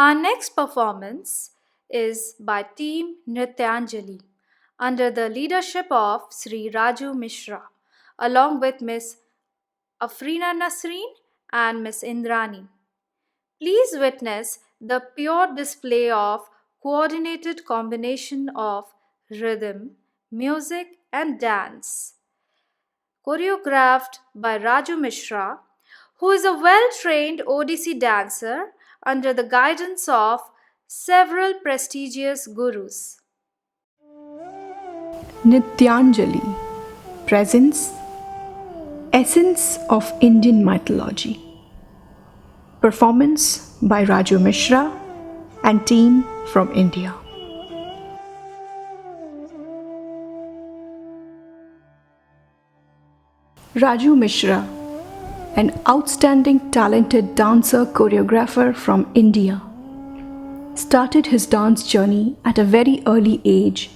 Our next performance is by Team Nrityanjali under the leadership of Sri Raju Mishra, along with Miss Afrina Nasreen and Miss Indrani. Please witness the pure display of coordinated combination of rhythm, music, and dance, choreographed by Raju Mishra, who is a well trained Odissi dancer under the guidance of several prestigious gurus. Nityanjali presents Essence of Indian Mythology. Performance by Raju Mishra and team from India. Raju Mishra, an outstanding talented dancer choreographer from India, started his dance journey at a very early age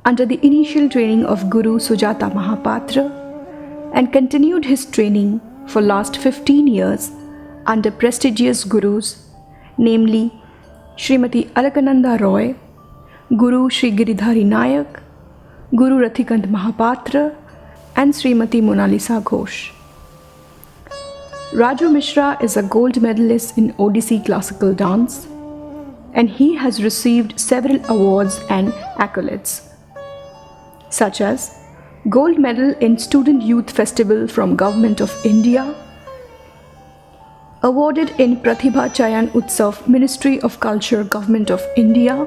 under the initial training of Guru Sujata Mahapatra and continued his training for last 15 years under prestigious gurus, namely Srimati Alakananda Roy, Guru Sri Giridhari Nayak, Guru Rathikant Mahapatra and Srimati Monalisa Ghosh. Raju Mishra is a gold medalist in Odissi classical dance and he has received several awards and accolades such as Gold Medal in Student Youth Festival from Government of India, awarded in Pratibha Chayan Utsav Ministry of Culture Government of India,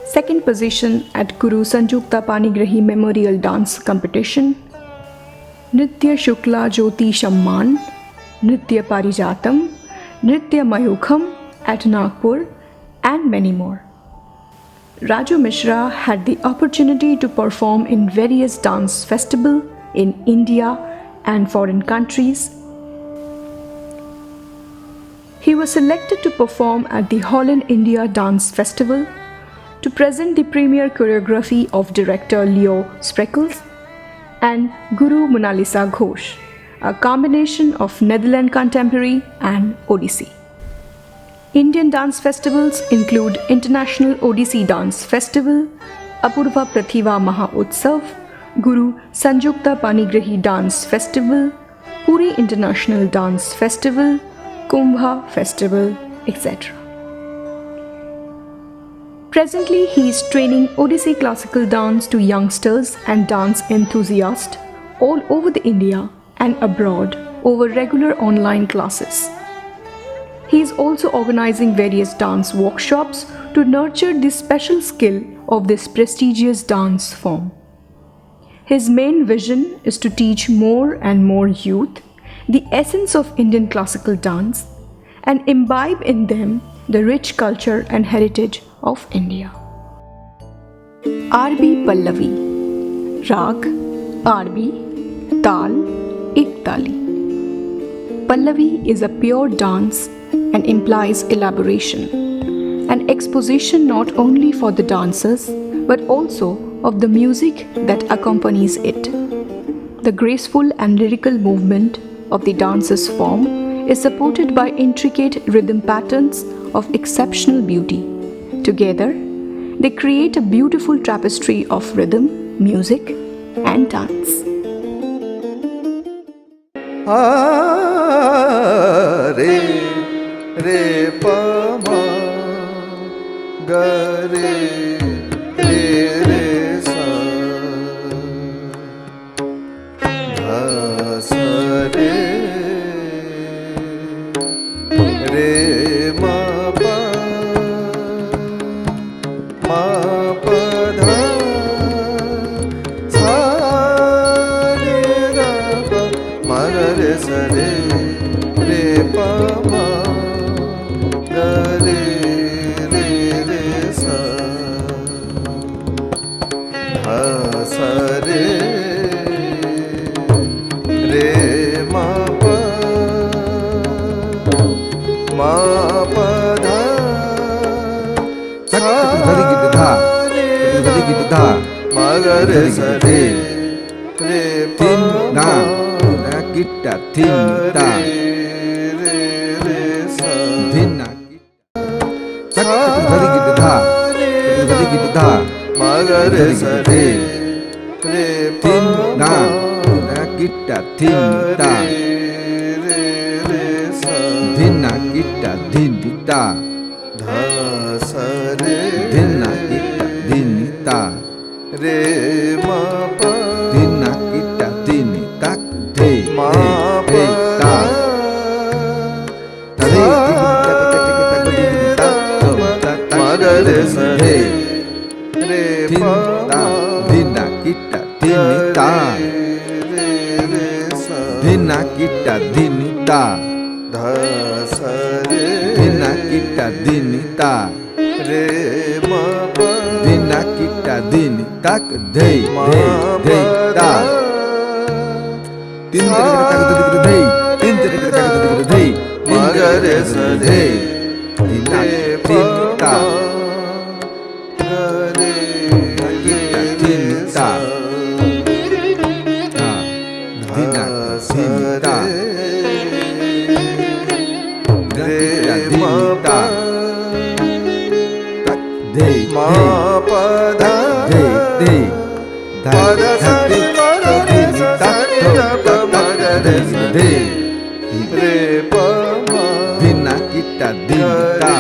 second position at Guru Sanjukta Panigrahi Memorial Dance Competition, Nritya Shukla Jyoti Shamman, Nritya Parijatam, Nritya Mayukham at Nagpur and many more. Raju Mishra had the opportunity to perform in various dance festivals in India and foreign countries. He was selected to perform at the Holland India Dance Festival to present the premier choreography of director Leo Spreckels and Guru Monalisa Ghosh, a combination of Netherlands contemporary and Odissi. Indian dance festivals include International Odissi Dance Festival, Apurva Prathiva Maha Utsav, Guru Sanjukta Panigrahi Dance Festival, Puri International Dance Festival, Kumbha Festival, etc. Presently, he is training Odissi classical dance to youngsters and dance enthusiasts all over the India and abroad over regular online classes. He is also organizing various dance workshops to nurture the special skill of this prestigious dance form. His main vision is to teach more and more youth the essence of Indian classical dance and imbibe in them the rich culture and heritage of India. R.B. Pallavi, Rag, R.B., Tal, Iktali. Pallavi is a pure dance and implies elaboration, an exposition not only for the dancers but also of the music that accompanies it. The graceful and lyrical movement of the dancer's form is supported by intricate rhythm patterns of exceptional beauty. Together, they create a beautiful tapestry of rhythm, music, and dance. Re re pa ma ga re re sa dha sa re ma pa dha sa re ga pa ma ga re sa re pa ma ga re sa dha sa re ma pa dha sa ma ga re sa re pa ma kita tinta re sa dina da magare sare re tin na kita tin ta din na kita din ta dha sare din na kita din ta re ma pa din na kita din tak de ma de ta tare magare sare re tin pa ta din na kita din ta din na kita din ta dha sare din na kita din ta re ma pa din na kita din tak de ta tin de magare sare din na tin ta re kita din ta din na tin ta kita din ta tak de ma pa da de pa da sa re pa da sa re da pa magare sare re pa ma Dina kita dinta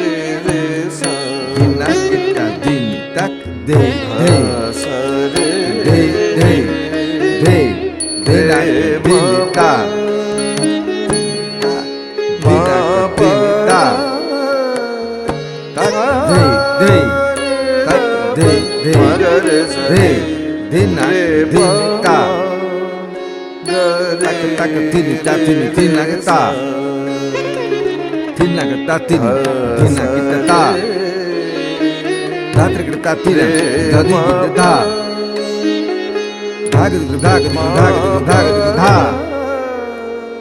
re sa Dina kita dinta de sare de Dina dinta Dina dinta tak de magare sare Dina dinta tak dinta Dina kita Tina kita tina kita ta Datra kita tina dadi kita ta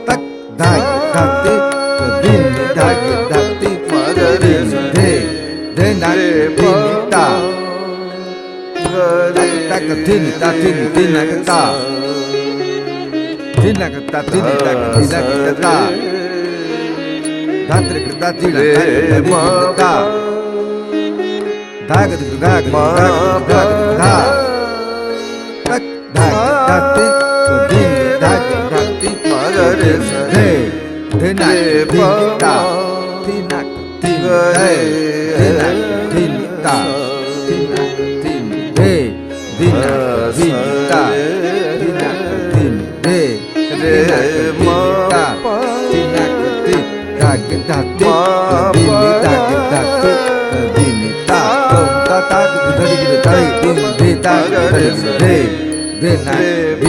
Dhag tak dati din dhag dati magare de na tinita tak tinita tina kita tina kita ta Datra kita tina kita Dhag dati din dhag dati magare sare de na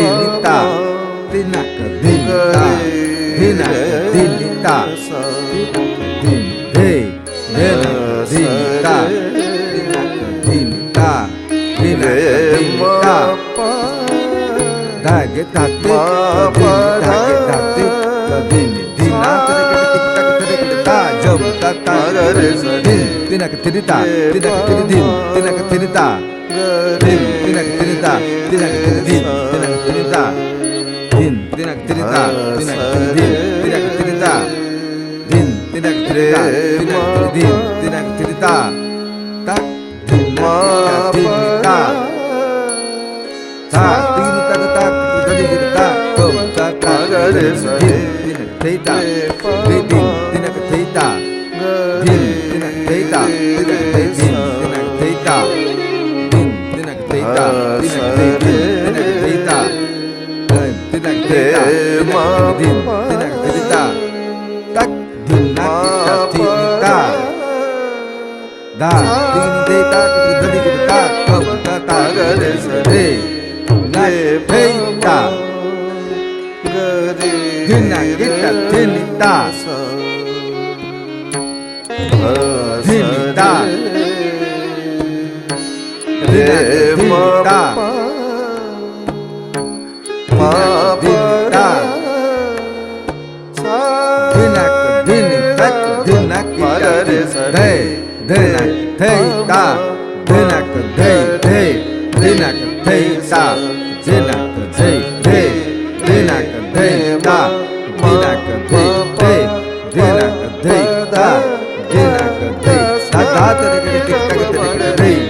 tinita tina tinita dina tinita Hey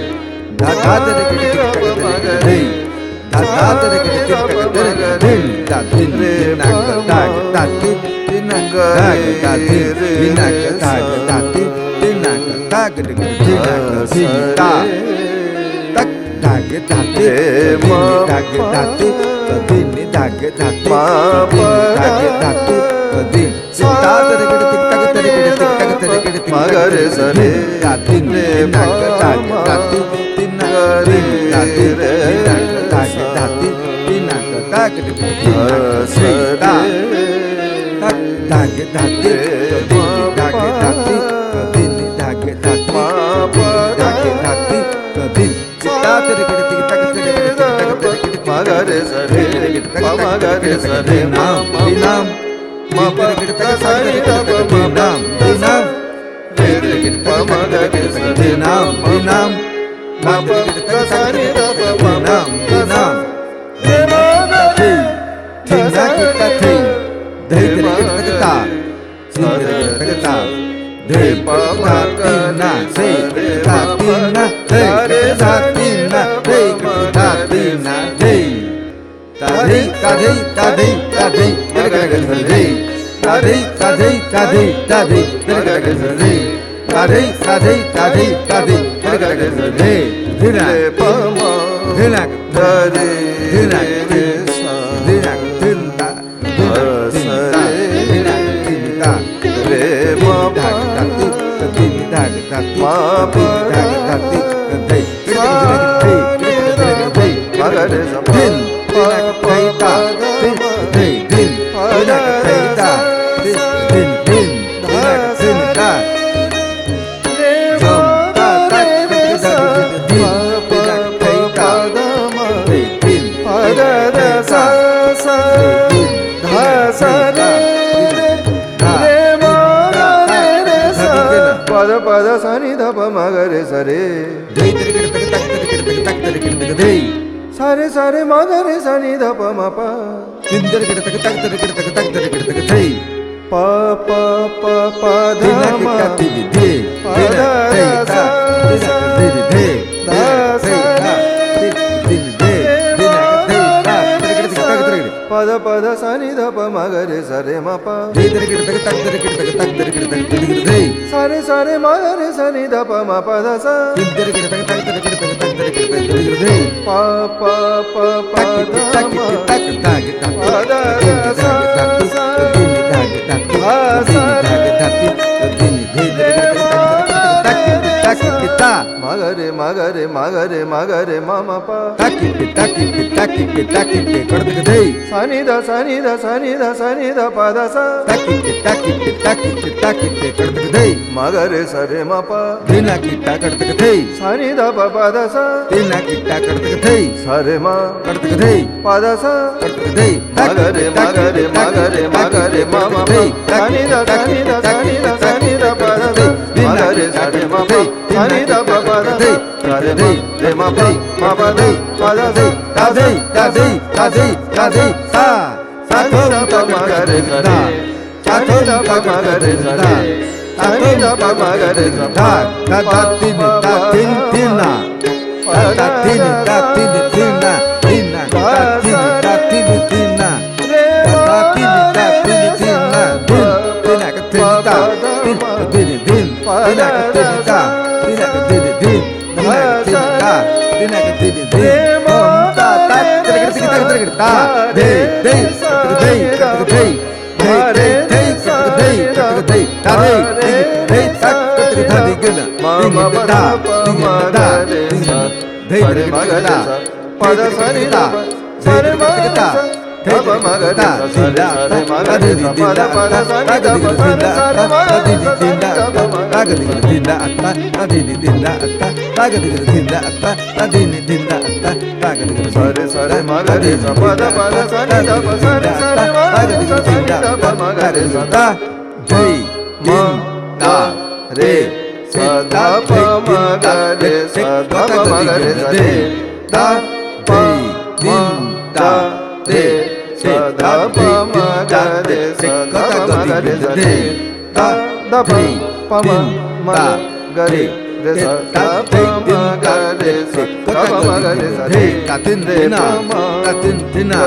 re sa ta pa ma ga re sa ta pa ma ga re sa re ta tin re pa ma ta tin tina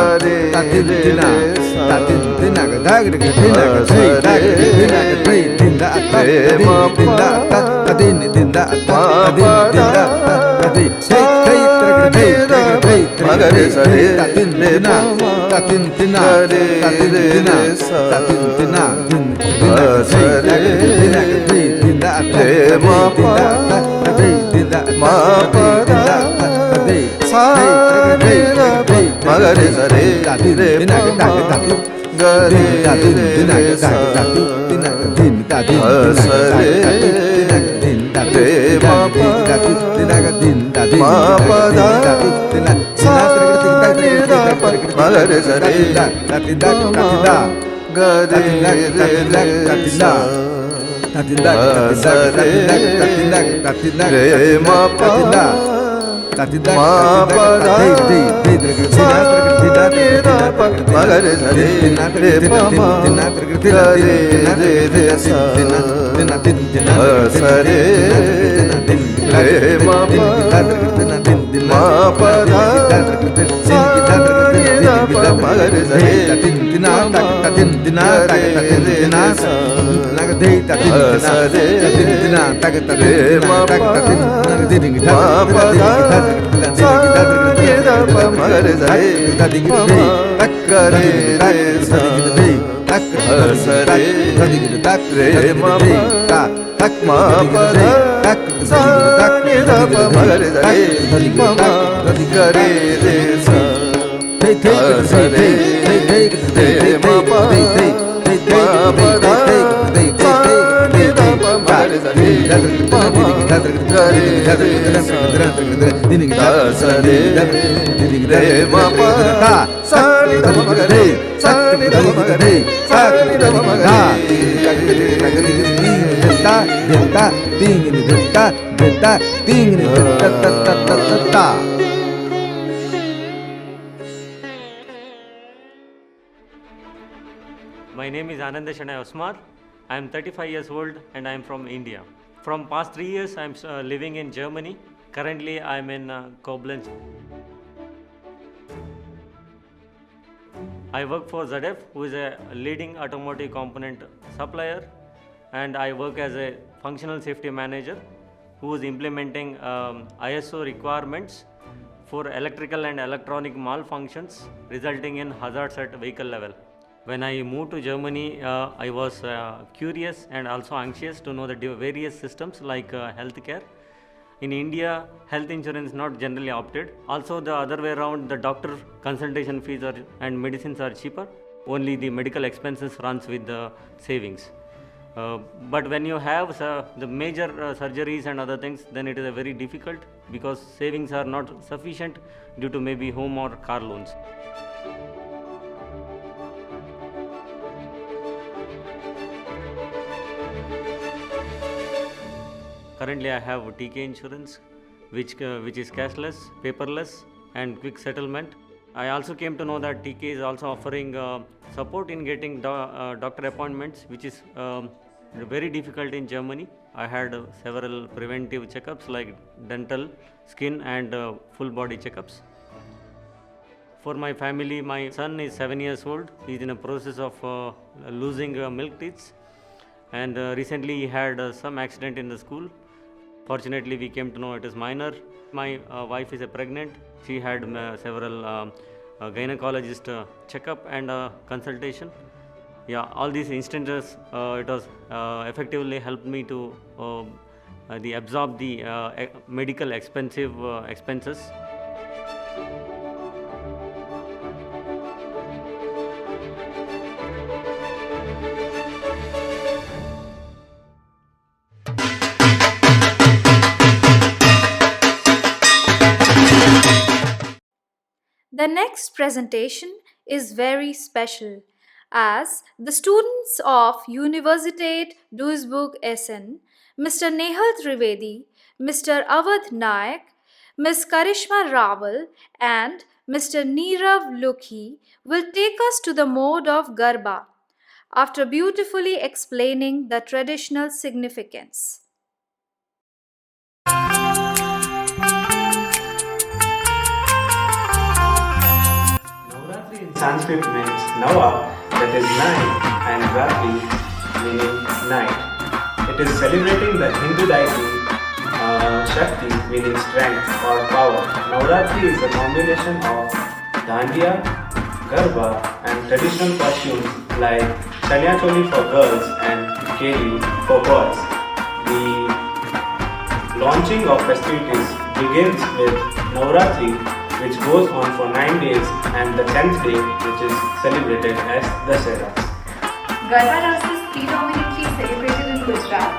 ta tin tina ta tin tina ga da ga tina ga sai da ga tina ga sai tin da ta ma tin da ta tin tin da ta tin tin da ta tin sai sai tra ga ma ga re sa re ta tin tina ta tin tina ta tin tina ta tin tina tin tina sai da ga tina ga sai tin da ta ma pa ma pa da sa re ma ga re sa re re pa ma ga re re sa sa re re ma pa ma pa da sa re pa ma ga re sa re ma ga re re sa re ma pa ma pa da sa re pa ma ga re sa re pa ma ga re re sa sa re ma pa ma pa da sa re pa ma ga re sa re My name is Anand Shanay Osmar. I am 35 years old and I am from India. From past 3 years I am living in Germany. Currently I am in Koblenz. I work for ZF, who is a leading automotive component supplier, and I work as a functional safety manager who is implementing ISO requirements for electrical and electronic malfunctions resulting in hazards at vehicle level. When I moved to Germany, I was curious and also anxious to know the various systems like healthcare. In India, health insurance is not generally opted. Also, the other way around, the doctor consultation fees and medicines are cheaper. Only the medical expenses runs with the savings. But when you have the major surgeries and other things, then it is very difficult because savings are not sufficient due to maybe home or car loans. Currently, I have TK insurance, which is cashless, paperless, and quick settlement. I also came to know that TK is also offering support in getting doctor appointments, which is very difficult in Germany. I had several preventive checkups like dental, skin, and full body checkups. For my family, my son is 7 years old. He is in a process of losing milk teeth, and recently he had some accident in the school. Fortunately, we came to know it is minor. My wife is pregnant. She had several gynecologist checkup and consultation. Yeah, all these instances, it was effectively helped me to absorb the medical expenses. The next presentation is very special as the students of Universität Duisburg-Essen, Mr. Nehal Trivedi, Mr. Avadh Naik, Ms. Karishma Rawal and Mr. Neerav Lukhi will take us to the mode of Garba after beautifully explaining the traditional significance. Sanskrit means Nava, that is 9, and Ratri meaning night. It is celebrating the Hindu deity Shakti meaning strength or power. Navratri is a combination of Dandiya, Garba and traditional costumes like Chanya Choli for girls and Keli for boys. The launching of festivities begins with Navratri, which goes on for 9 days, and the 10th day, which is celebrated as Dasara. Garba dance is predominantly celebrated in Gujarat,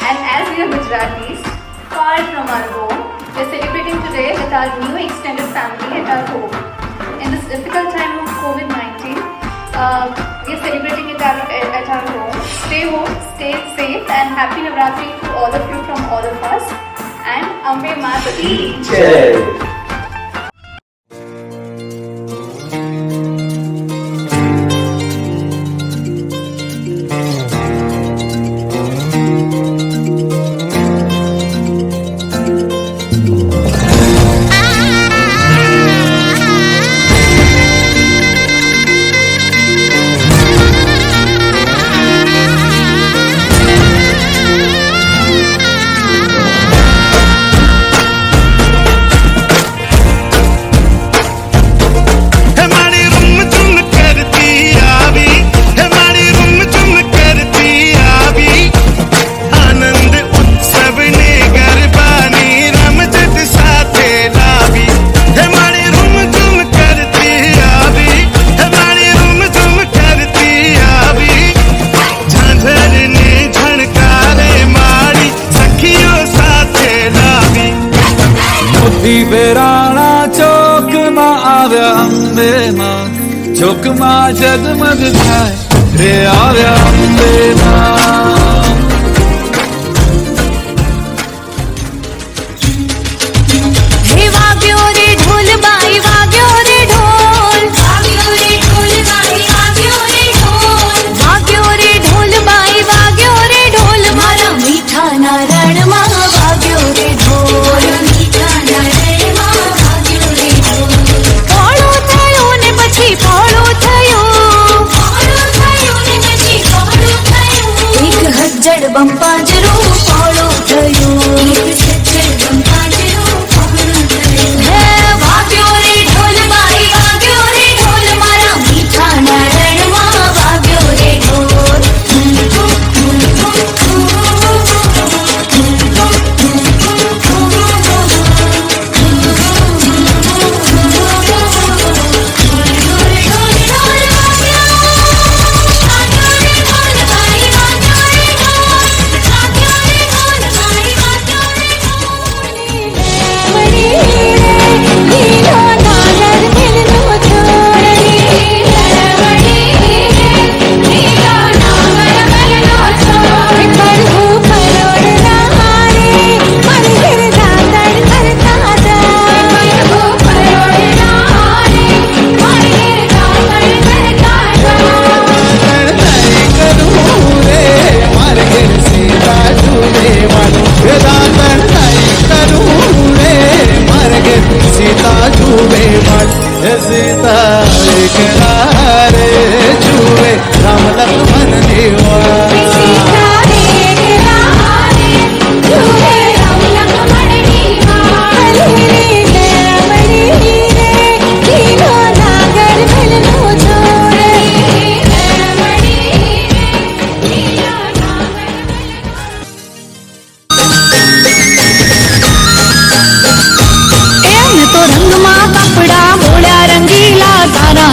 and as we are Gujaratis, far from our home, we are celebrating today with our new extended family at our home. In this difficult time of COVID-19, we are celebrating it at our home. Stay home, stay safe, and happy Navratri to all of you from all of us. And Ambe Mata Ki Jai. बेराणा चौक में आव्या अंबे मां चौक में जगमग थाय रे आव्या अंबे मां हे वाग्यो रे ढोल बाई वाग्यो रे ढोल वाग्यो रे ढोल बाई वाग्यो रे ढोल वाग्यो रे ढोल बाई वाग्यो रे ढोल मारा मीठा नारायण मां वाग्यो रे ढोल मीठा नारायण मां वाग्यो रे ढोल पोळो थयो ने પછી પોળો થયો ને પછી પોળો થયો એક હજ્જડ બંપાજરો પોળો થયો એક હજ્જડ બંપાજરો પોળો થયો હે વાગ્યો રે ઢોલ બાઈ વાગ્યો રે ઢોલ મારા મીઠા નારાયણ માં વાગ્યો રે ઢોલ सीता एक रे जुए राम लक्ष्मण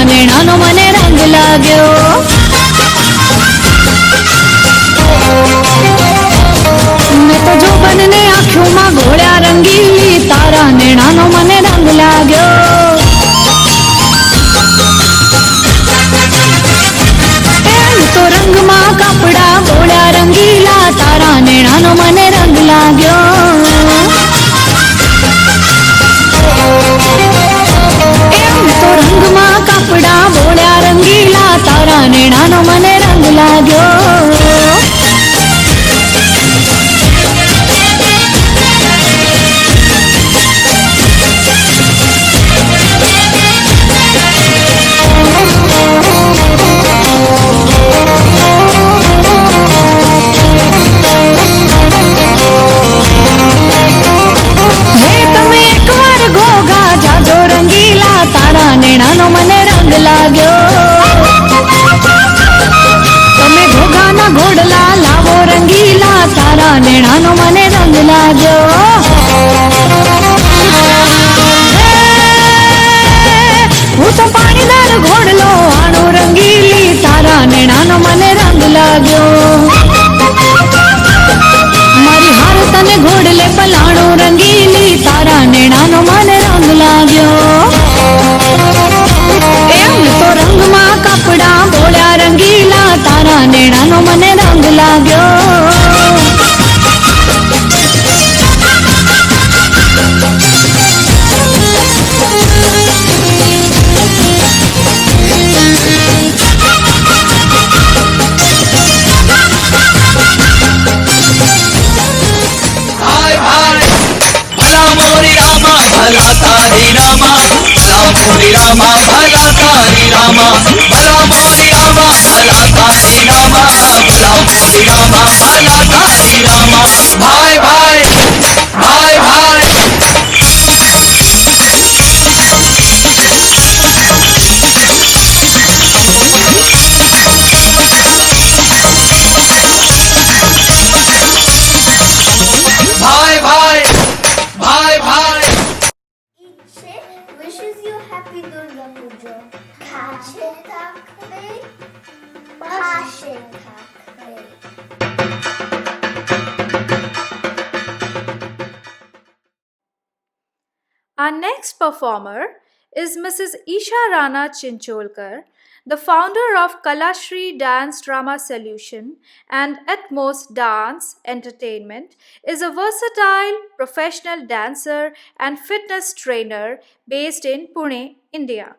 નેણાનો મને રંગ લાગ્યો મેં તો જોબનને આંખોમાં ઘોળ્યા રંગીલી તારા નેણાનો મને રંગ લાગ્યો એમ તો રંગમાં કપડા ઘોળ્યા રંગીલા તારા નેણાનો મને રંગ લાગ્યો તો રંગમાં કપડા બોળ્યા રંગીલા તારા નેણાનો મને રંગ લાગ્યો नेणानो मने रंग लाग्यो હું તો પાણીદાર ઘોડલો આણો રંગીલી તારા નેણાનો મને રંગ લાગ્યો મારી હાર તને ઘોડલે પલાણો રંગીલી તારા નેણાનો મને રંગ લાગ્યો એમ તો રંગમાં કપડા બોળ્યા રંગીલા તારા નેણાનો મને રંગ લાગ્યો भला तारी रामा भला मोरी रामा भला तारी रामा भला मोरी रामा भला तारी रामा भला मोरी रामा भला तारी रामा भाई भाई भाई भाई भाई भाई भाई भाई Itche wishes you happy Durga Puja. Kache takre, pashe takre. Our next performer is Mrs. Isha Rana Chincholkar, the founder of Kalashri Dance Drama Solution and Atmos Dance Entertainment, is a versatile professional dancer and fitness trainer based in Pune, India.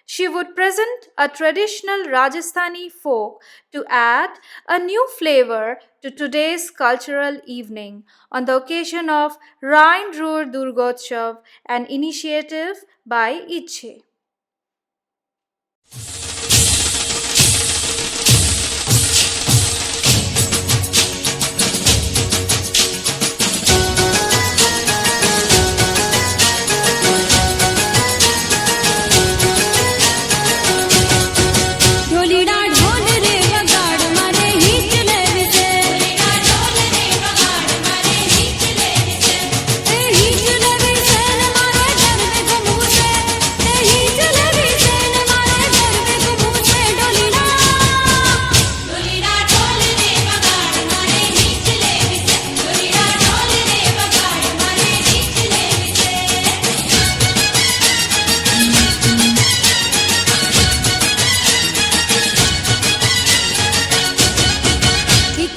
She would present a traditional Rajasthani folk to add a new flavor to today's cultural evening on the occasion of Rain Rur Durgotsav, an initiative by Itche. ढोलीडा ढोल रे वगाड़ मारे hitch ले vice ढोलीडा ढोल रे वगाड़ मारे hitch ले vice ए hitch ले vice न मारे घर में घुमूसे ए हिच ले विसे न मारे घर में घुमूसे ढोलीडा ढोलीडा ढोल रे वगाड़ मारे हिच ले विसे ढोलीडा ढोल रे वगाड़ मारे हिच ले विसे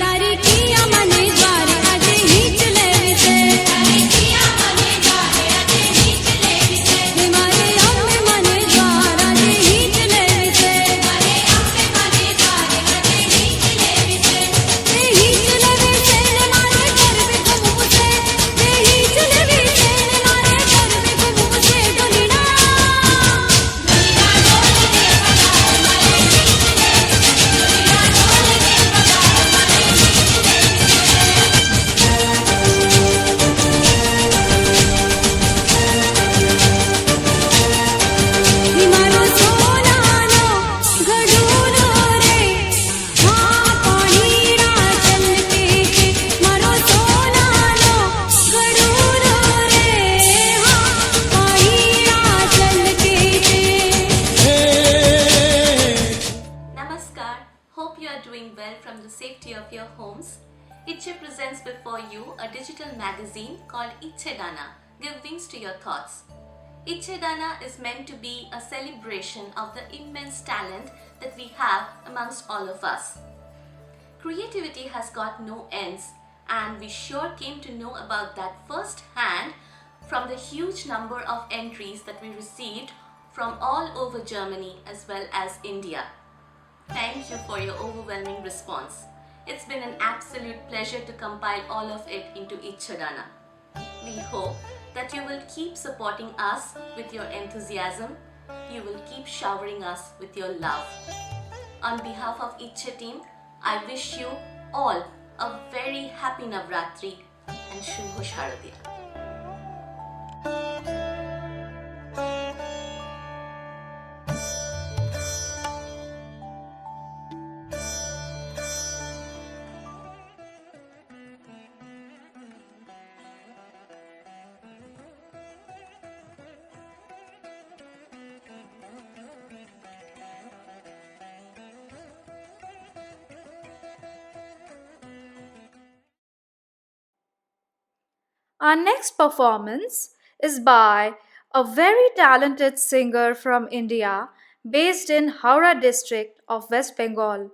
तारी किया मने द्वार आजे हिच ले विसे तारी किया मने द्वार आजे हिच ले विसे मारे अम्मे मने द्वार आजे हिच ले विसे मारे अम्मे मने द्वार आजे हिच ले विसे ए हिच ले विसे ने मारे घर में घुमूसे ए हिच ले विसे ने मारे घर में घुमूसे ढोलीडा ढोलीडा ढोल रे वगाड़ मारे हिच ले विसे ढोलीडा ढोल रे वगाड़ मारे हिमारो सोनानो गडूरो रे हाँ पाणीड़ा चलते थे मारो सोनानो गडूरो रे हाँ पाणीड़ा चलते थे Namaskar. Hope you are doing well from the safety of your homes. Itche presents before you a digital magazine called Itche Dana. Give wings to your thoughts. Itche Dana is meant to be a celebration of the immense talent that we have amongst all of us. Creativity has got no ends, and we sure came to know about that firsthand from the huge number of entries that we received from all over Germany as well as India. Thank you for your overwhelming response. It's been an absolute pleasure to compile all of it into Itche Dana. We hope that you will keep supporting us with your enthusiasm. You will keep showering us with your love. On behalf of Itche team, I wish you all a very happy Navratri and Shubho Sharadiya. Our next performance is by a very talented singer from India based in Howrah district of West Bengal,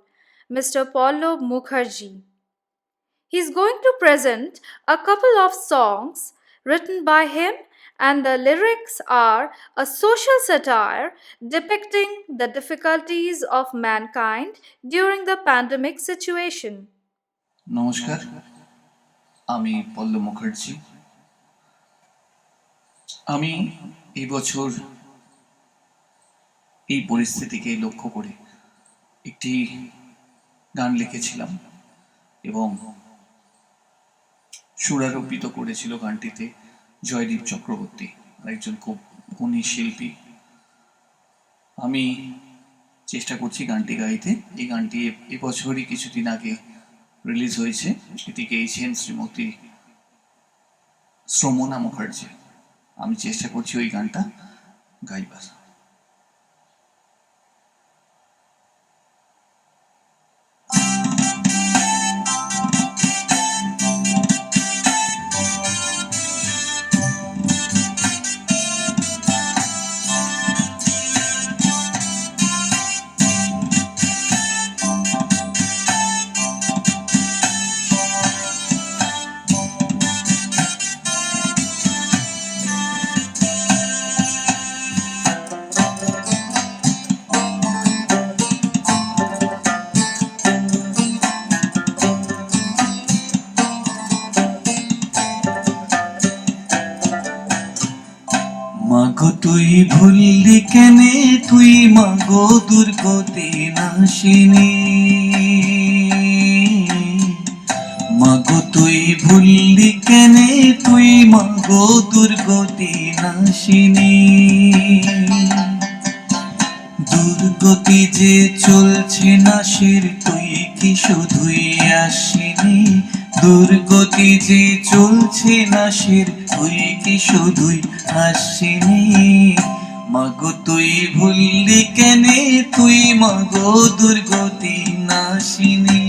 Mr. Pallab Mukherjee. He's going to present a couple of songs written by him, and the lyrics are a social satire depicting the difficulties of mankind during the pandemic situation. নমস্কার, আমি পল্লব মুখার্জি। আমি এই বছর এই পরিস্থিতিকে লক্ষ্য করে একটি গান লিখেছিলাম এবং সুরারোপিত করেছিল গানটিতে জয়দীপ চক্রবর্তী, একজন খুব গুণী শিল্পী। আমি চেষ্টা করছি গানটি গাইতে। এই গানটি এবছরই কিছুদিন আগে রিলিজ হয়েছে। এটি গেয়েছেন শ্রীমতী শ্রমনা মুখার্জি। আমি চেষ্টা করছি ওই গানটা গাইবার। মাগো তুই ভুললি কেনে, তুই মাগো দুর্গতি নাশিনী। মাগো তুই ভুললি কেনে, তুই মাগো দুর্গতি নাশিনী। দুর্গতি যে চলছে নাশের, তুই কি শুধুই আসিনি। দুর্গতি যে চলছে নাশের, তুই কি শুধুই আসিনি। মাগো তুই ভুললি কেনে, তুই মাগো দুর্গতি নাশিনী।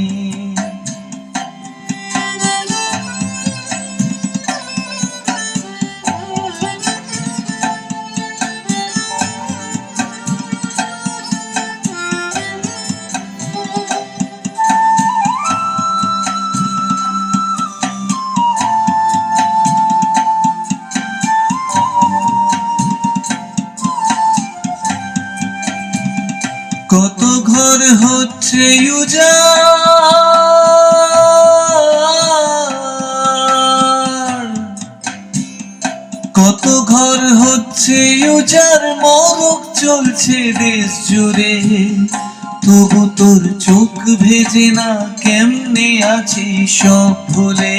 কত ঘর হচ্ছে উজাড়, কত ঘর হচ্ছে উজাড়, মরক চলছে দেশ জুড়ে। তবু তোর চোখ ভেজে না, কেমনে আছে সব ভুলে।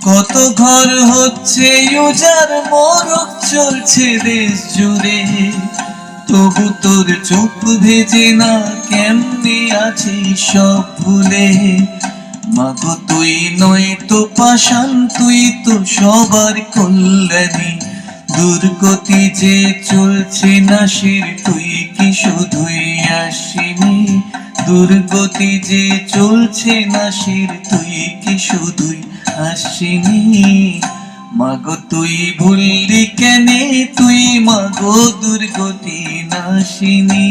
কত ঘর হচ্ছে উজাড়, মরক চলছে দেশ জুড়ে। তবু তোর চোখ ভেজে না, কেমনে আছে সব ভুলে। মাগো তুই নয় তো পাষাণ, তুই তো সবার কল্যাণী। দুর্গতি যে চলছে নাশের, তুই কি শুধুই আসিনি। দুর্গতি যে চলছে নাশের, তুই কি শুধুই আসিনি। মাগো তুই ভুললি কেনে, তুই মাগো দুর্গতি নাশিনী।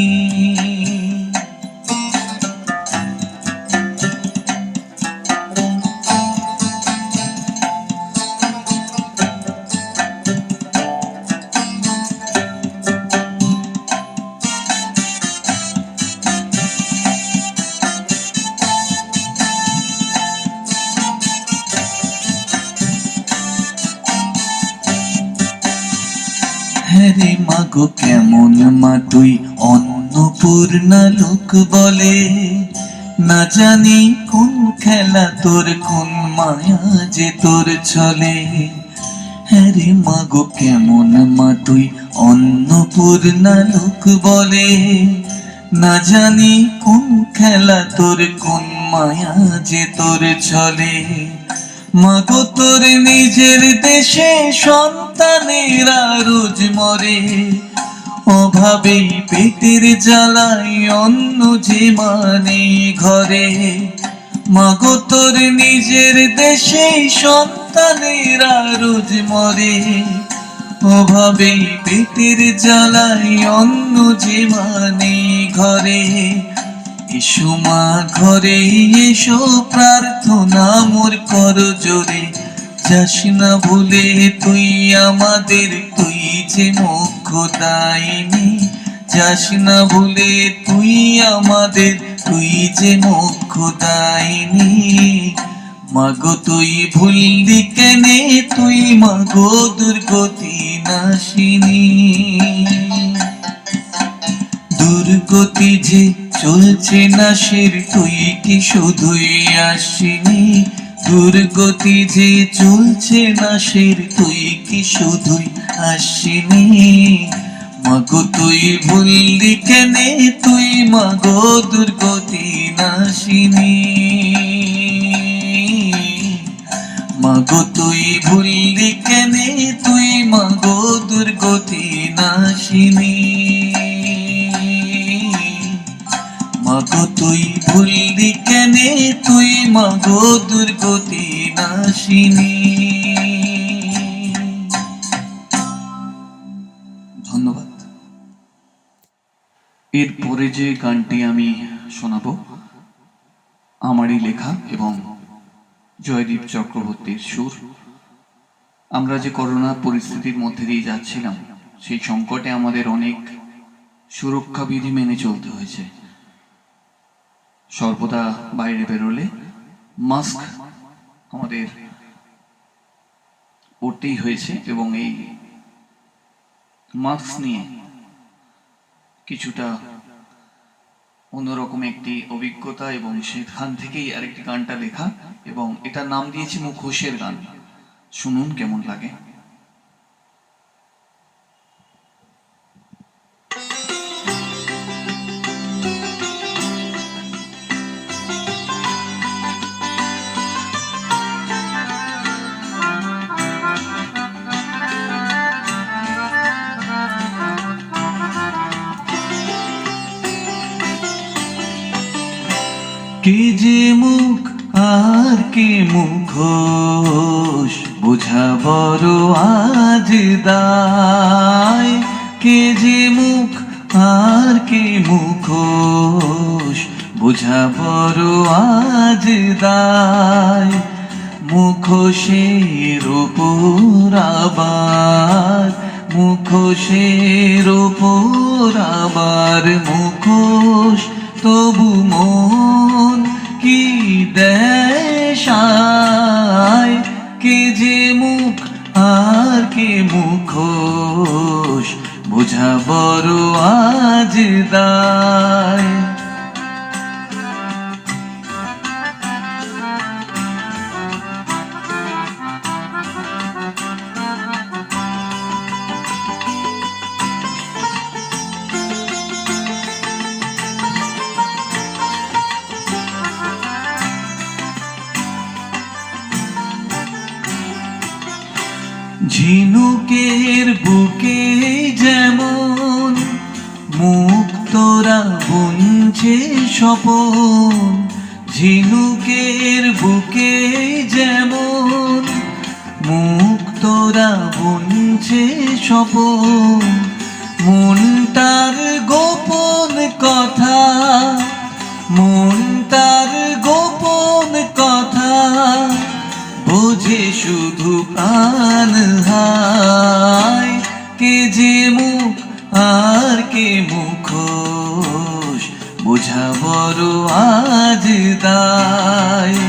হ্যারে মাগো কেমন মা তুই, অন্নপূর্ণা লোক বলে। না জানি কোন খেলা তোর, কোন মায়া যে তোর চলে। হ্যারে মাগো কেমন মা তুই, অন্নপূর্ণা লোক বলে। না জানি কোন খেলা তোর, কোন মায়া যে তোর চলে। মাগো তোর নিজের দেশে সন্তানেরা রোজ মরে। অভাবে পেটের জ্বালায় অন্ন যে মানে ঘরে। মাগো তোর নিজের দেশে সন্তান সন্তানেরা রোজ মরে, অভাবে পেটের জ্বালাই অন্ন যে মানে ঘরে। এসো মা ঘরে এসো, প্রার্থনা মোর কর জোরে, যাস না ভুলে তুই আমাদের, তুই যে মোক্ষদায়িনী। যাস না ভুলে তুই আমাদের, তুই যে মোক্ষদায়িনী। মাগো তুই ভুললি কেনে, তুই মাগো দুর্গতি নাশিনী। দুর্গতি যে চলছে নাশের, তুই কি শুধুই আসিনি। দুর্গতি যে চলছে নাশের, তুই কি শুধুই আসিনি। মাগো তুই ভুললি কেনে, তুই মাগো দুর্গতি নাশিনী। মাগো তুই ভুললি কেনে, তুই মাগো দুর্গতি নাশিনী। মাগো তুই ভুললি কেনে, তুই মাগো দুর্গতি নাশিনী। ধন্যবাদ। এরপরে যে গানটি আমি শোনাবো আমারই লেখা এবং জয়দীপ চক্রবর্তীর সুর। আমরা যে করোনা পরিস্থিতির মধ্যে দিয়ে যাচ্ছিলাম, সেই সংকটে আমাদের অনেক সুরক্ষা বিধি মেনে চলতে হয়েছে। সর্বদা বাইরে বেরোলে মাস্ক আমাদের পরতেই হয়েছে এবং এই মাস্ক নিয়ে কিছুটা অন্যরকম একটি অভিজ্ঞতা এবং সেখান থেকেই আরেকটি গানটা লেখা এবং এটার নাম দিয়েছি মুখোশের গান। শুনুন কেমন লাগে। কে যে মুখ আর কে মুখোশ, বোঝা বড় আজ দায়। কে যে মুখ আর কে মুখোশ, বোঝা বড় আজ দায়। মুখোশের উপর আবার, মুখোশের উপর আবার মুখোশ, তবু মন কি দেশায়। কে যে মুখ আর কে মুখোশ, বোঝা বড় আজ দায়। ঝিনুকের বুকে যেমন মুক্তরা বুনছে স্বপন, ঝিনুকের বুকে যেমন মুক্তরা বুনছে স্বপন। মন তার গোপন কথা, মন তার গোপন কথা, বোঝে শুধু প্রাণ হায়। কে যে মুখ আর কে মুখোশ, বোঝা বড় আজ দায়।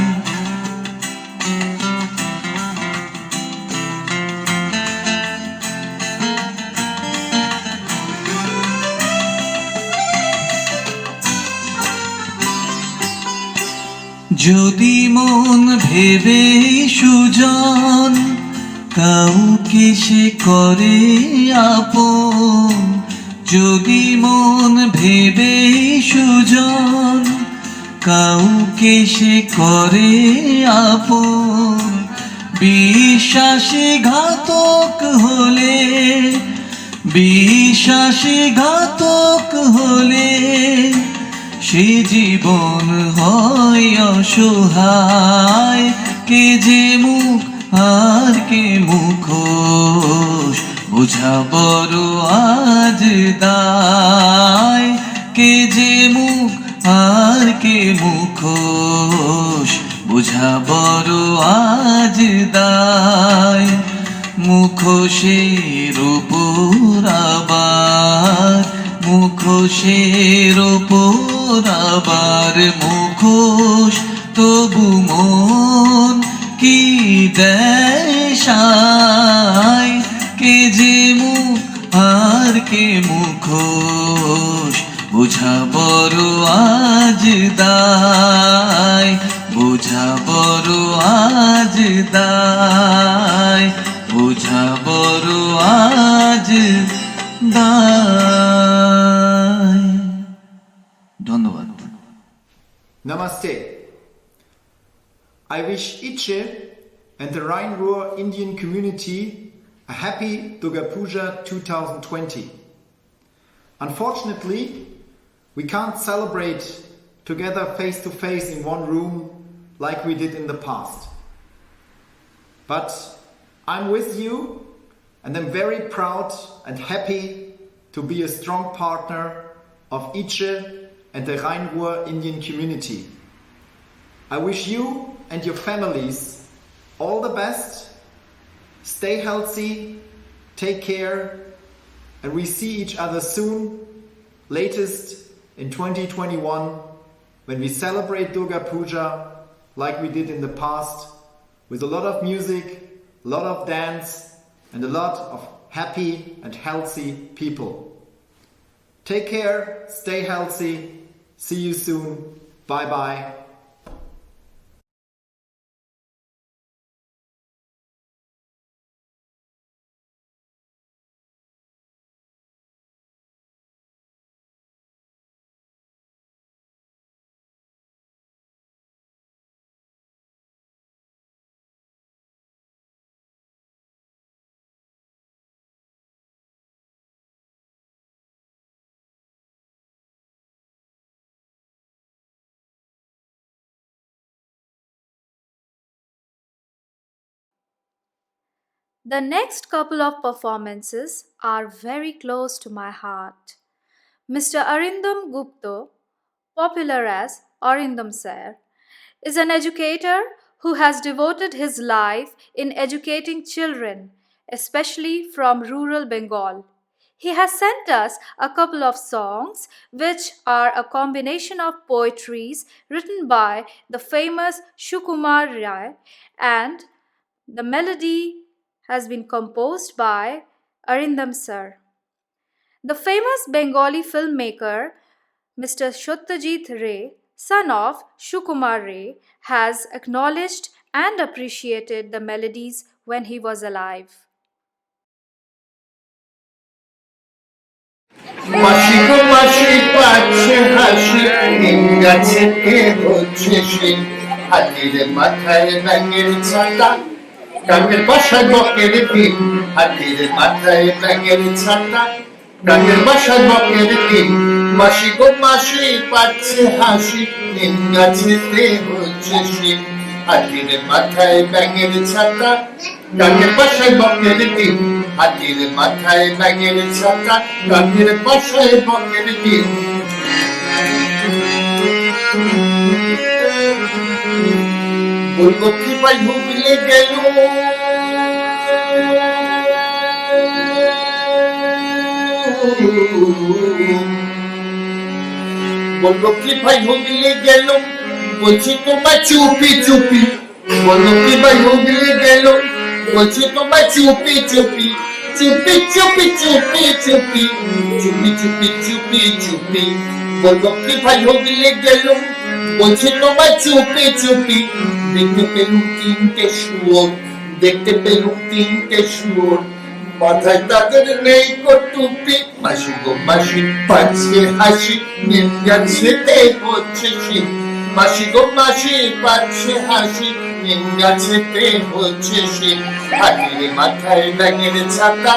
যদি মন ভেবে সুজন, কাউকে সে করে আপন। যদি মন ভেবে সুজন, কাউকে সে করে আপন। বিশ্বাসঘাতক হলে, বিশ্বাসঘাতক হলে, সে জীবন হয় অসহায়। কে যে মুখ আর কে মুখোশ বোঝা বড় আজ দায় কে যে মুখ আর কে মুখোশ বোঝা বড় আজ দায় মুখোশের উপর আবার মুখোশের উপর আবার মুখোশ তবু মন কি দেশায় কে যে মুখ আর কে মুখোশ বোঝা বড় আজ দায় বোঝা বড় আজ দায় বোঝা বড় আজ দায় ধন্যবাদ Namaste. I wish Itche and the Rhine-Ruhr Indian community a happy Durga Puja 2020. Unfortunately, we can't celebrate together face to face in one room like we did in the past. But I'm with you and I'm very proud and happy to be a strong partner of Itche and the Rhine-Ruhr Indian community. I wish you and your families all the best, stay healthy, take care, and we see each other soon, latest in 2021, when we celebrate Durga Puja like we did in the past, with a lot of music, a lot of dance, and a lot of happy and healthy people. Take care, stay healthy, see you soon, bye bye. The next couple of performances are very close to my heart. Mr. Arindam Gupta, popular as Arindam Sir, is an educator who has devoted his life in educating children, especially from rural Bengal. He has sent us a couple of songs which are a combination of poetries written by the famous Shukumar Rai, and the melody has been composed by Arindam Sir. The famous Bengali filmmaker Mr. Satyajit Ray, son of Shukumar Ray, has acknowledged and appreciated the melodies when he was alive. মাসি গো মাসি পাচ্ছে হাসি নিম গাছেতে হচ্ছে সেই হাতির মাথায় ব্যাঙের ছাতা কাকের বাসায় বকের ডিম হাতির মাথায় ব্যাঙের ছাতা কাকের বাসায় বকের ডিম মাসি গো মাসি পাচ্ছে হাসি নিম গাছেতে হচ্ছে সেই হাতির মাথায় ব্যাঙের ছাতা কাকের বাসায় বকের ডিম হাতির মাথায় ব্যাঙের ছাতা কাকের বাসায় বকের ডিম বলবো কি ভাই ভুগলে গেল বলবো কি ভাই ভুগলে গেল বলছি তোমার চুপি চুপি বলবো কি ভাই ভুগলে গেল বলছি তোমার চুপি চুপি চুপি চুপি চুপি চুপি চুপি চুপি চুপি চুপি বলবো কি ভাই ভুগলে গেল বলছি তোমার চুপি চুপি দেখতে পেলুম তিনটে শুয়োর দেখতে পেলুম তিনটে শুয়োর মাথায় তাদের নেই টুপি মাসি গো মাসি পাচ্ছে হাসি নিম গাছেতে হচ্ছে শীত মাসি গো মাসি পাচ্ছে হাসি নিম গাছেতে হচ্ছে শীত হাতির মাথায় ব্যাঙের ছাতা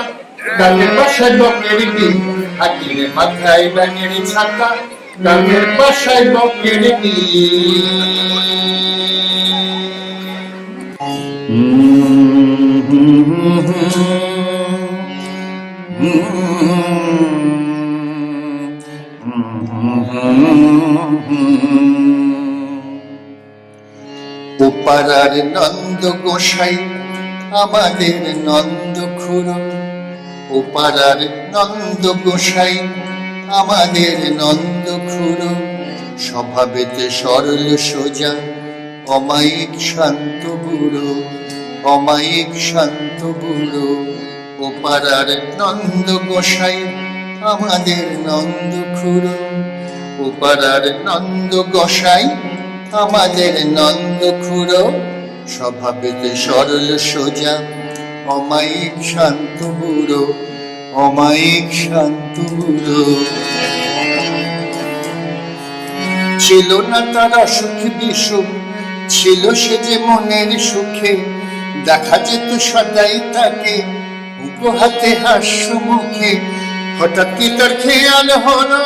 কাকের বাসায় বকের ডিম হাতির মাথায় ব্যাঙের ছাতা কাকের বাসায় বকের ডিম ওপারার নন্দ গোসাই আমাদের নন্দ খুড়ো, ওপারার নন্দ গোসাই আমাদের নন্দ খুড়ো, স্বভাবেতে সরল সোজা অমায়িক শান্ত বুড়ো, অমায়িক শান্ত বুড়ো। ওপারার নন্দ গোসাই আমাদের নন্দ খুড়ো, ওপারার নন্দ গোসাই আমাদের নন্দ খুড়ো, স্বভাবেতে সরল সোজা অমায়িক শান্ত বুড়ো, অমায়িক শান্ত বুড়ো। ছিল না তার অসুখ বিসুখ, ছিল সে যে মনের সুখে, দেখা যেত সদাই তাকে উপহাতে হাস্য মুখে। হঠাৎ কি তার খেয়াল হলো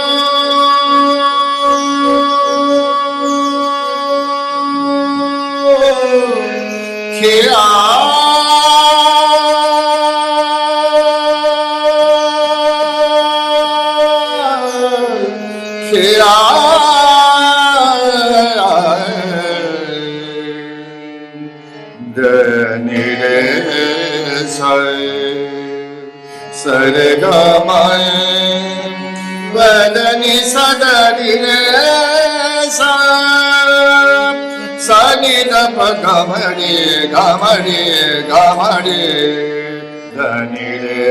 सरगमय वदनि सदरि रे सा सनि दप गमरे गमरे गमरे धनि रे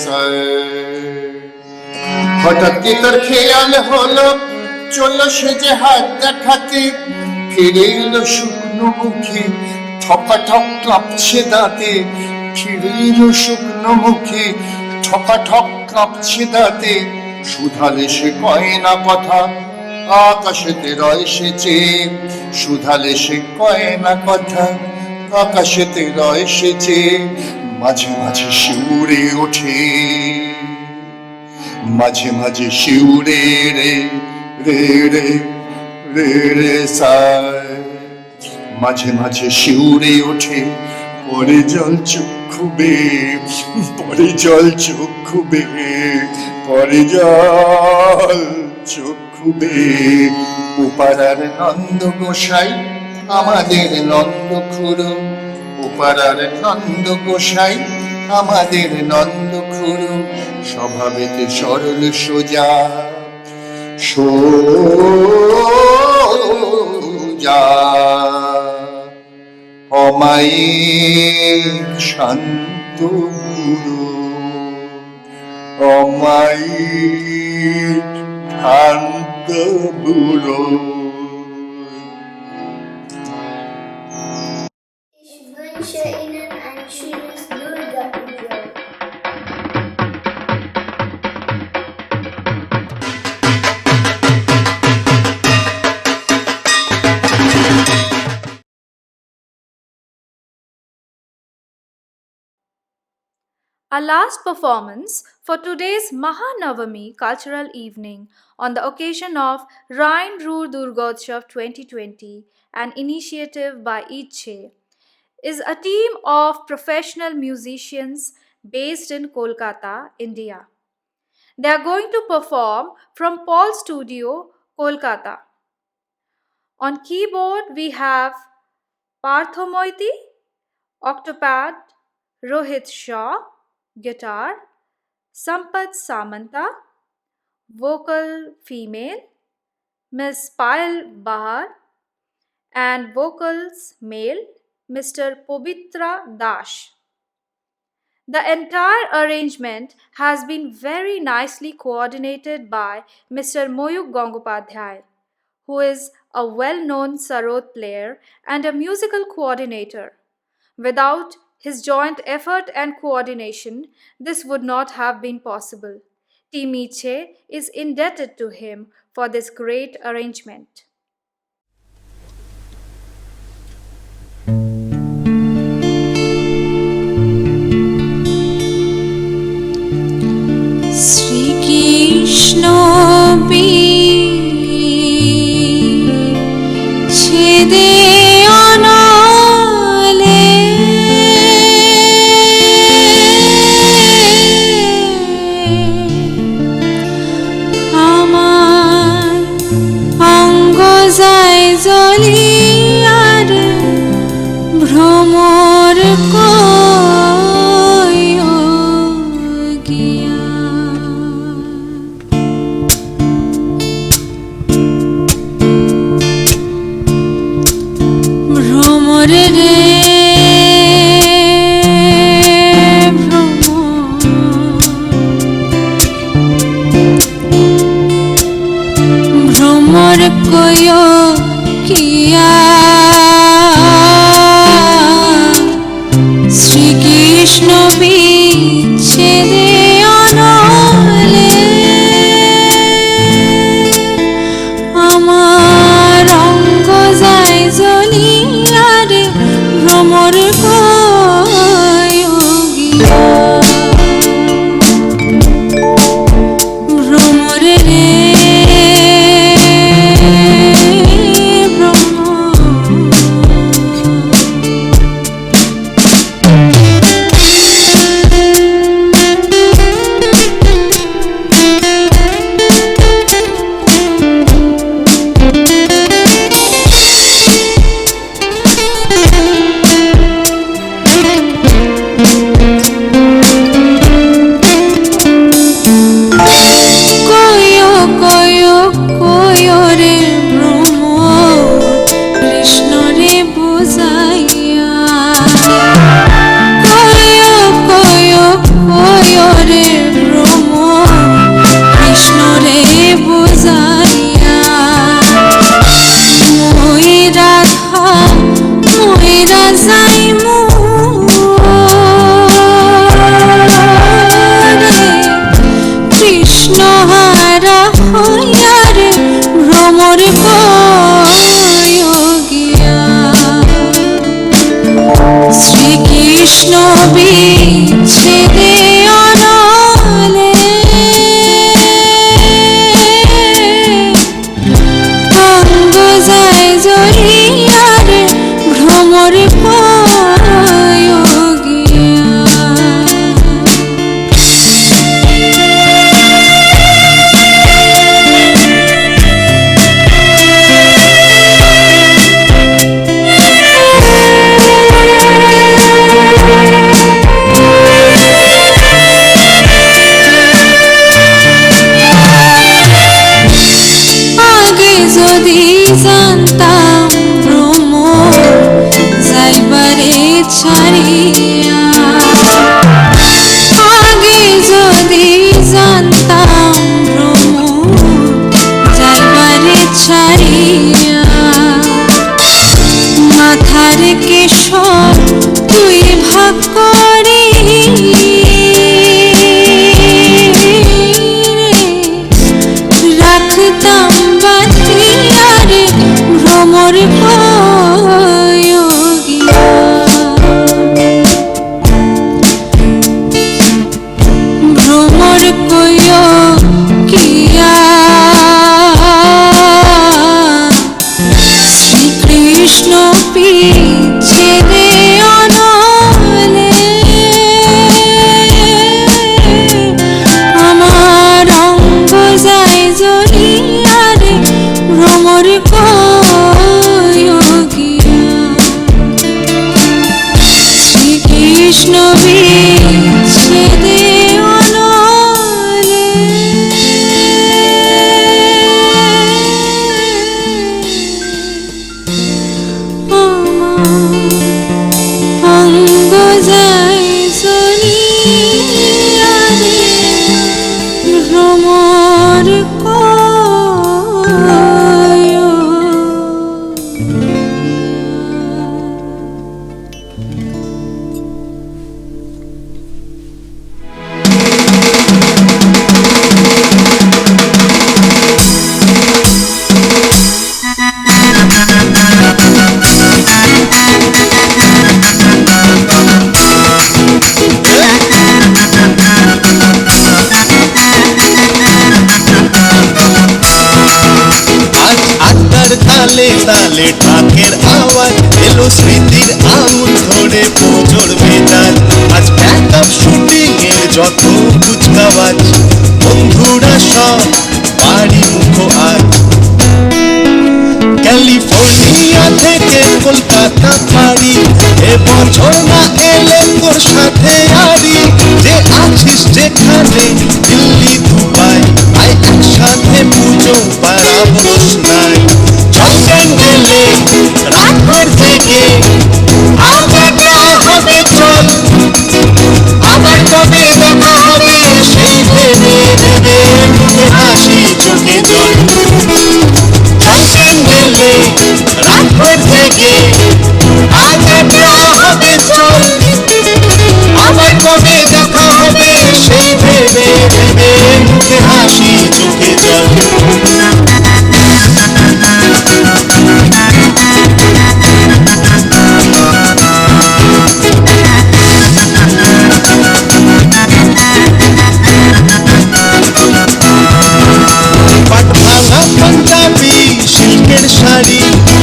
सा। হঠাৎ কি তার খেয়াল হলো চলো সে যে হাত দেখাতে, ফিরে এলো শুকনো মুখে ঠপাঠপ কাঁপছে দাঁতে, ফিরে এলো শুকনো মুখে ঠপাঠপ কাঁপছে দাঁতে। সুধালে সে কয় না কথা আকাশেতে রয় সেচে, সুধালে সে কয় না কথা আকাশেতে রয় সেচে। মাঝে মাঝে শিউরে ওঠে, মাঝে মাঝে শিউরে রে রে রে রে রে সায়, মাঝে মাঝে শিউরে ওঠে পরে জল চক্ষু বে, পরে জল চক্ষু বে, পরে জল চক্ষু বে। ওপারার নন্দ গোসাই আমাদের নন্দ খুড়ো, ওপারার নন্দ গোসাই আমাদের নন্দ খুড়ো, স্বভাবেতে সরল সোজা সোজা অমায়িক শান্ত বুড়ো, অমায়িক শান্ত বুড়ো। Ich wünsche Ihnen ein schönes Durga-Puja. Our last performance for today's Mahanavami cultural evening on the occasion of Rhine Ruhr Durgotsav 2020, an initiative by ICCHE, is a team of professional musicians based in Kolkata, India. They are going to perform from Paul Studio, Kolkata. On keyboard we have Partho Moiti, octopad Rohit Shaw, guitar Sampath Samanta, vocal female Ms. Payal Bahar, and vocals male Mr. Pobitra Dash. The entire arrangement has been very nicely coordinated by Mr. Moyuk Gangopadhyay, who is a well-known sarod player and a musical coordinator. Without his joint effort and coordination, this would not have been possible. Team ICCHE is indebted to him for this great arrangement. Shri Krishna chede anale ভ্রমর কয়ো গিয়া ভ্রমর রে ভ্রমর কয়ো কিয়া শ্রীকৃষ্ণ বিচ্ছেদে অনলে আমার অঙ্গ যায় জ্বলিয়া রে ভ্রমর কয়ো গিয়া ভ্রমর রে শ্রীকৃষ্ণ বিচ্ছেদে অনলে অঙ্গ যায় জ্বলিয়া রে ভ্রমর কয়ো গিয়া যদি জানতাম ভ্রমর যাইবারে ছাড়িয়া আগে যদি জানতাম ভ্রমর যাইবারে ছাড়িয়া মাথার কেশর তুই ভাগ করি রাখতাম বাঁধিয়া রে ভ্রমর কয়ো গিয়া ভ্রমর কয়ো গিয়া শ্রীকৃষ্ণ বিচ্ছেদে অনলে আমার অঙ্গ যায় জ্বলিয়া রে ভ্রমর কয়ো গিয়া শ্রীকৃষ্ণ বিচ্ছেদে অনলে অঙ্গ যায় জ্বলিয়া রে ভ্রমর কয়ো বছর না এলে তোর সাথে আরি যে আছিস যেখানে দিল্লি দুবাই আই একসাথে পুজো পাড়া নাই চল গেলে রাতভর থেকে আবার হবে চল আবার কবে দেখা হবে সেই ভেবে ভেবে মুখে হাসি চোখে জল চল গেলে রাতভর থেকে আবার হবে চল আবার কবে দেখা হবে সেই ভেবে ভেবে মুখে হাসি চোখে জল পাঞ্জাবি সিল্কের শাড়ি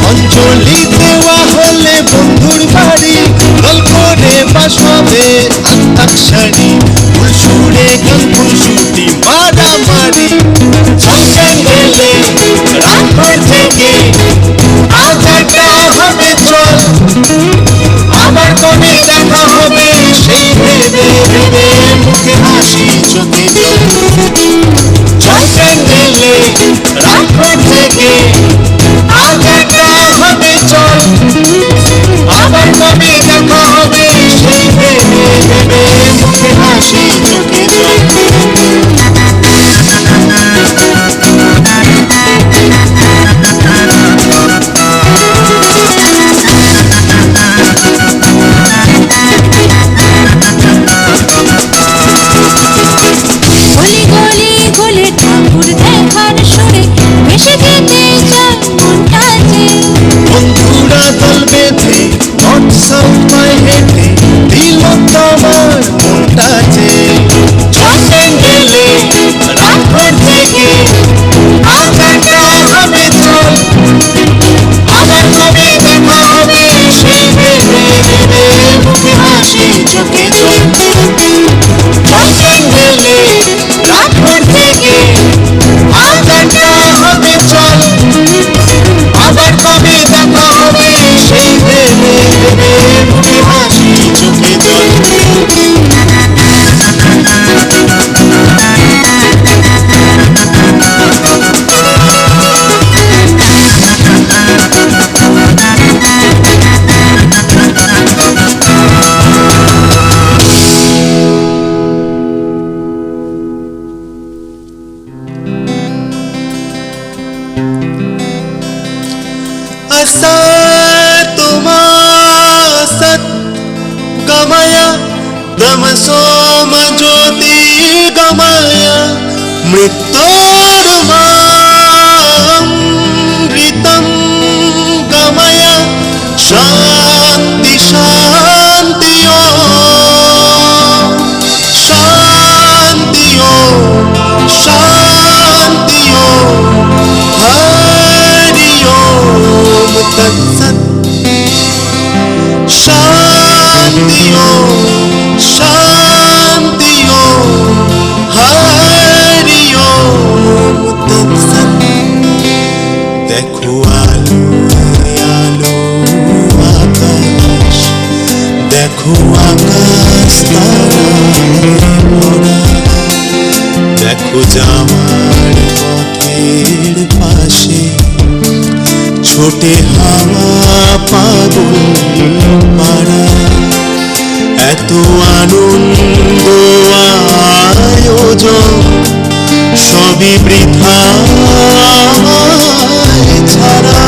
অঞ্জলি দেওয়া হলে বন্ধুর বাড়ি দল করে বাসবে আন্তাক্ষরী ফুল সুরে গান ফুলসুটি মারামারি চলছেন গেলে রাতভর থেকে আজাটা হবে চল আবার কবে দেখা হবে সেই ভেবে ভেবে মুখে হাসি চোখে জল চলছেন গেলে রাতভর থেকে আজাটা হবে চল আবার কবে দেখা হবে সেই ভেবে ভেবে মুখে হাসি চোখে জল গলি গলি ঘুরে ঠাকুর দেখার সুরে ভেসে যেতে চায় মনটাতে বন্ধুরা দল বেঁধে হোয়াটসঅ্যাপ হেঁটে দিল তোমার মনটাতে চলছেন গেলে রাতভর থেকে আজাটা হবে চল আবার কবে দেখা হবে সেই ভেবে ভেবে মুখে হাসি চোখে জল চলছেন গেলে রাতভর থেকে আজাটা হবে চল আবার কবে দেখা হবে সেই ভেবে ভেবে মুখে হাসি চোখে জল सोम ज्योति गमय मृत्योर्मामृतं गमय शान्ति शान्ति शान्ति शान्ति हरि ओम तत्सत् शान्ति शान्ति हरि ओम तत्सत् देखो आलो आलो आकाश देखो आकाश ताराয় ভরা দেখো যাওয়ার পথের পাশে ছোটে হাওয়া পাগল পাড়া এত আনন্দ আয়োজন সবই বৃথা ছাড়া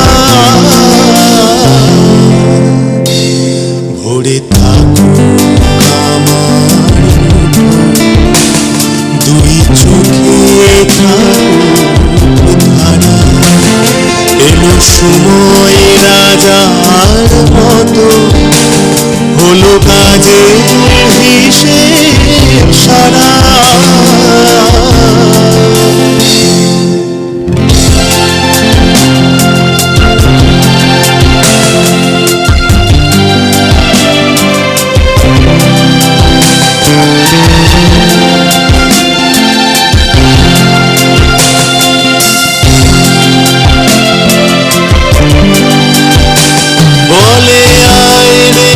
ভরে থাকুক আমার দুই চোখে থাকুক ধারা এলো সময় রাজার মতো হলো কাজের হিসেব সারা বলে আয় রে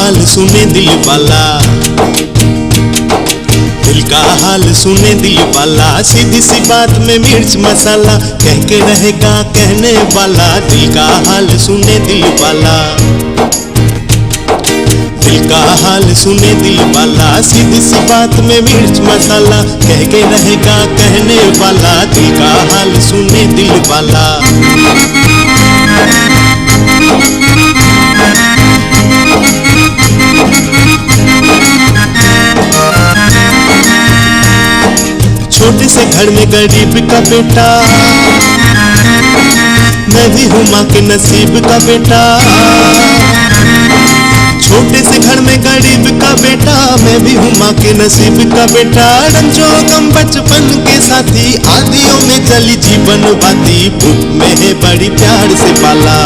हाल सुने दिल वाला, दिल का हाल सुने दिल वाला, सीधी सी बात में मिर्च मसाला, कह के रहेगा कहने वाला, दिल का हाल सुने दिल वाला, दिल का हाल सुने दिल वाला, सीधी सी बात में मिर्च मसाला, कह के रहेगा कहने वाला, दिल का हाल सुने दिल वाला। छोटे से घर में गरीब का बेटा, मैं भी हूँ माँ के नसीब का बेटा। छोटे से घर में गरीब का बेटा, मैं भी हूँ माँ के नसीब का बेटा। रंजो गम बचपन के साथी, आदियों में चली जीवन बाती, भूख में है बड़ी प्यार से पाला,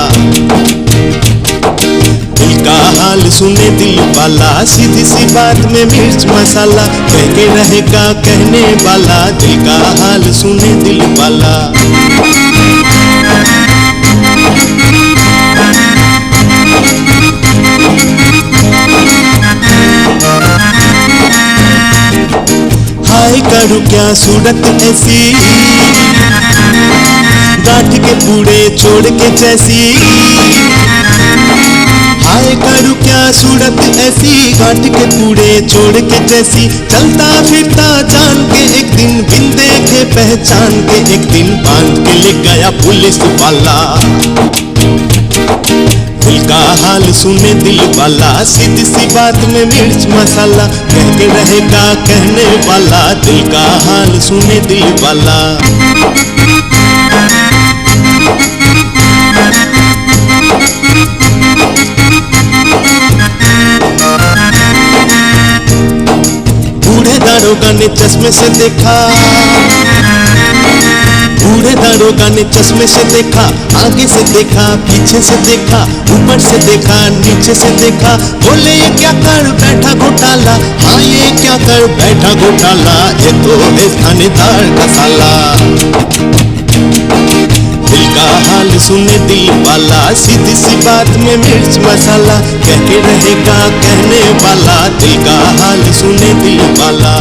दिल का हाल सुने दिल वाला, सीधी सी बात में मिर्च मसाला, कह के रहेगा कहने वाला, दिल का हाल सुने दिल वाला। हाय करूँ क्या सूरत ऐसी, गांठ के पूरे छोड़ के जैसी, हाय करूँ क्या सूरत ऐसी, गांठ के पूरे छोड़ के जैसी, चलता फिरता जान के एक दिन, बिन देखे पहचान के एक दिन, बांध के ले गया पुलिस वाला, दिल का हाल सुने दिल वाला, सीधी सी बात में मिर्च मसाला, कह के रहेगा कहने वाला, दिल का हाल सुने दिल वाला। बूढ़े दारोगा ने चश्मे से देखा, बूढ़े दारोगा ने चश्मे से देखा, आगे से देखा पीछे से देखा, ऊपर से देखा नीचे से देखा, बोले ये क्या कर बैठा घोटाला, हाँ ये क्या कर बैठा घोटाला, ये तो है थानेदार का साला, दिल का हाल सुने दिल वाला, सीधी सी बात में मिर्च मसाला, कह के रहेगा कहने वाला, दिल का हाल सुने दिल वाला।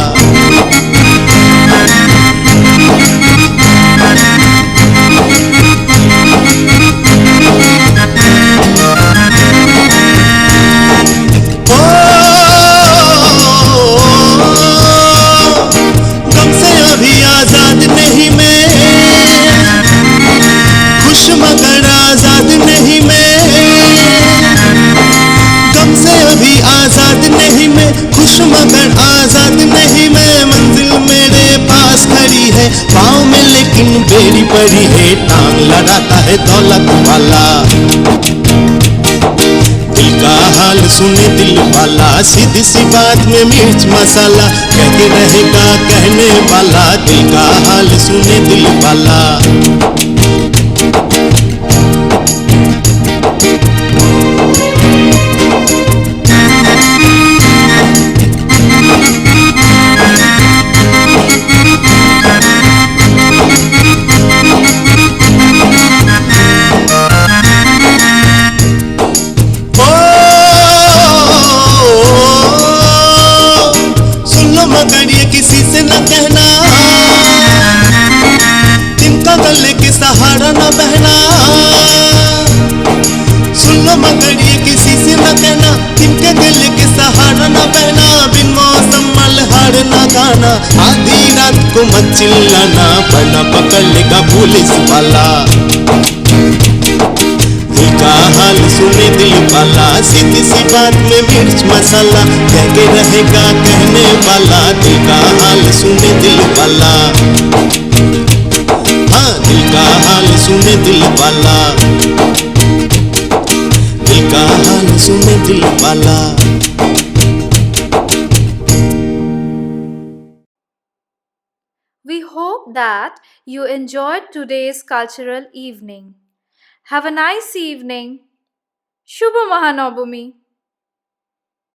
गम से अभी आजाद नहीं मैं, खुश मगर आजाद नहीं मैं, गम से अभी आजाद नहीं मैं, खुश मगर आजाद नहीं मैं, मंजिल मेरे पास खड़ी है, पाँव में लेकिन बेड़ी पड़ी है, टांग लड़ाता है दौलत वाला, दिल का हाल सुने दिल वाला, सीधी सी बात में मिर्च मसाला, कह के रहेगा कहने वाला, दिल का हाल सुने दिल वाला। मगर ये किसी से न कहना, तिनका गले के सहारा न बहना, सुन लो मगर ये किसी से न कहना, तिनके गले के सहारा न बहना, बिन मौसम मल्हार न गाना, आधी रात को मत चिल्लाना, वरना पकड़ लेगा पुलिस वाला, दिल का हाल सुने दिल वाला, सीधी सी बात में मिर्च मसाला, कह के रहेगा कहने वाला, दिल का हाल सुने दिल वाला, हाँ दिल का हाल सुने दिल वाला, दिल का हाल सुने दिल वाला। We hope that you enjoyed today's cultural evening. Have a nice evening. Shubha Mahanavami.